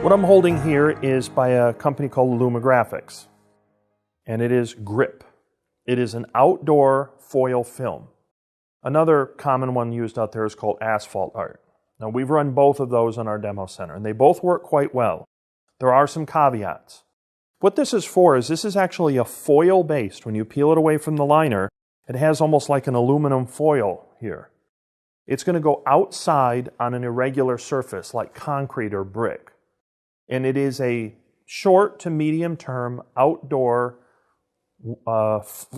What I'm holding here is by a company called Graphics, and it is Grip. It is an outdoor foil film. Another common one used out there is called asphalt art. Now we've run both of those in our demo center, and they both work quite well. There are some caveats. What this is for is this is actually a foil based. When you peel it away from the liner, it has almost like an aluminum foil here. It's going to go outside on an irregular surface like concrete or brick. And it is a short to medium term outdoor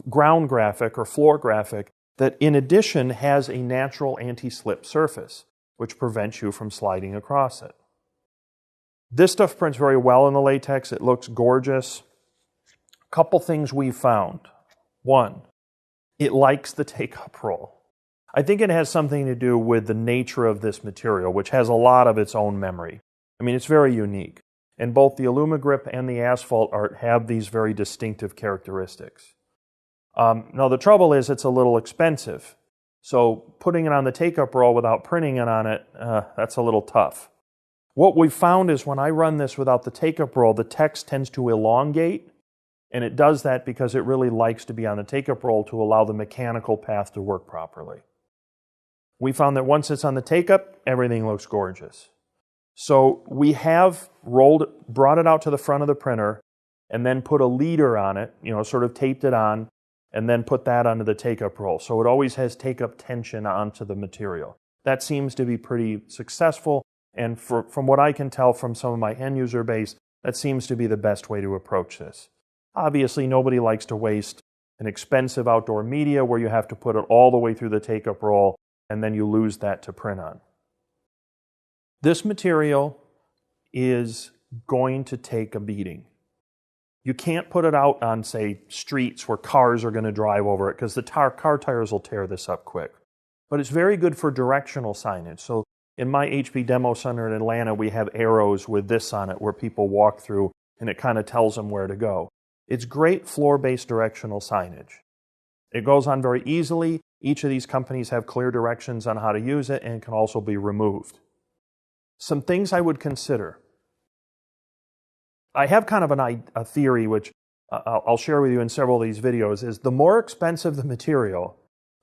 ground graphic or floor graphic that in addition has a natural anti-slip surface, which prevents you from sliding across it. This stuff prints very well in the latex. It looks gorgeous. A couple things we found. One, it likes the take-up roll. I think it has something to do with the nature of this material, which has a lot of its own memory. I mean, it's very unique. And both the Grip and the asphalt art have these very distinctive characteristics. Now, the trouble is it's a little expensive. So putting it on the take-up roll without printing it on it, that's a little tough. What we've found is when I run this without the take-up roll, the text tends to elongate, and it does that because it really likes to be on the take-up roll to allow the mechanical path to work properly. We found that once it's on the take-up, everything looks gorgeous. So we have brought it out to the front of the printer and then put a leader on it, sort of taped it on, and then put that onto the take-up roll. So it always has take-up tension onto the material. That seems to be pretty successful, and from what I can tell from some of my end-user base, that seems to be the best way to approach this. Obviously, nobody likes to waste an expensive outdoor media where you have to put it all the way through the take-up roll, and then you lose that to print on. This material is going to take a beating. You can't put it out on, say, streets where cars are going to drive over it because the car tires will tear this up quick. But it's very good for directional signage. So in my HP demo center in Atlanta, we have arrows with this on it where people walk through and it kind of tells them where to go. It's great floor-based directional signage. It goes on very easily. Each of these companies have clear directions on how to use it and can also be removed. Some things I would consider. I have kind of a theory, which I'll share with you in several of these videos, is the more expensive the material,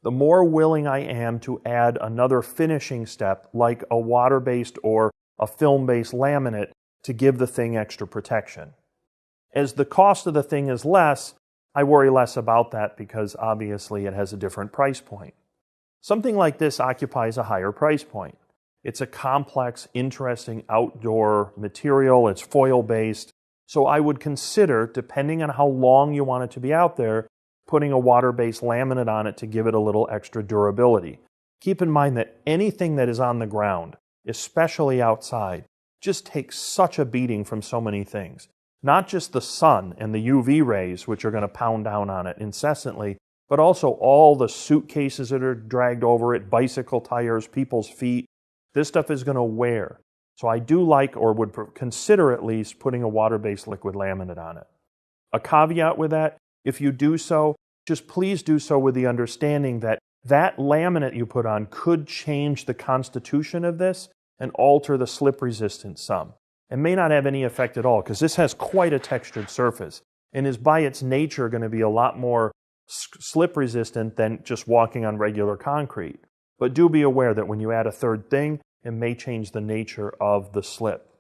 the more willing I am to add another finishing step like a water-based or a film-based laminate to give the thing extra protection. As the cost of the thing is less, I worry less about that because obviously it has a different price point. Something like this occupies a higher price point. It's a complex, interesting outdoor material. It's foil-based. So I would consider, depending on how long you want it to be out there, putting a water-based laminate on it to give it a little extra durability. Keep in mind that anything that is on the ground, especially outside, just takes such a beating from so many things. Not just the sun and the UV rays, which are going to pound down on it incessantly, but also all the suitcases that are dragged over it, bicycle tires, people's feet. This stuff is going to wear. So I do like, or would consider at least, putting a water-based liquid laminate on it. A caveat with that, if you do so, just please do so with the understanding that that laminate you put on could change the constitution of this and alter the slip resistance some. It may not have any effect at all because this has quite a textured surface and is by its nature going to be a lot more slip resistant than just walking on regular concrete. But do be aware that when you add a third thing, it may change the nature of the slip.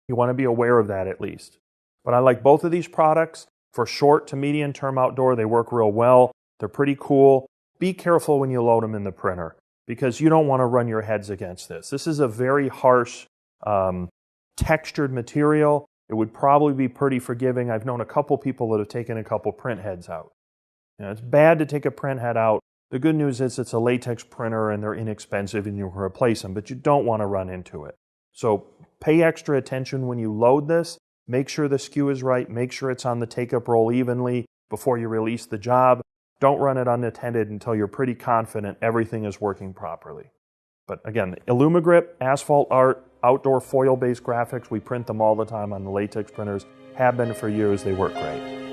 You want to be aware of that at least. But I like both of these products. For short to medium term outdoor, they work real well. They're pretty cool. Be careful when you load them in the printer because you don't want to run your heads against this. This is a very harsh, textured material. It would probably be pretty forgiving. I've known a couple people that have taken a couple print heads out. It's bad to take a print head out. The good news is it's a latex printer and they're inexpensive and you can replace them, but you don't want to run into it. So pay extra attention when you load this. Make sure the skew is right. Make sure it's on the take-up roll evenly before you release the job. Don't run it unattended until you're pretty confident everything is working properly. But again, Grip, asphalt art, outdoor foil-based graphics, we print them all the time on the latex printers. Have been for years. They work great.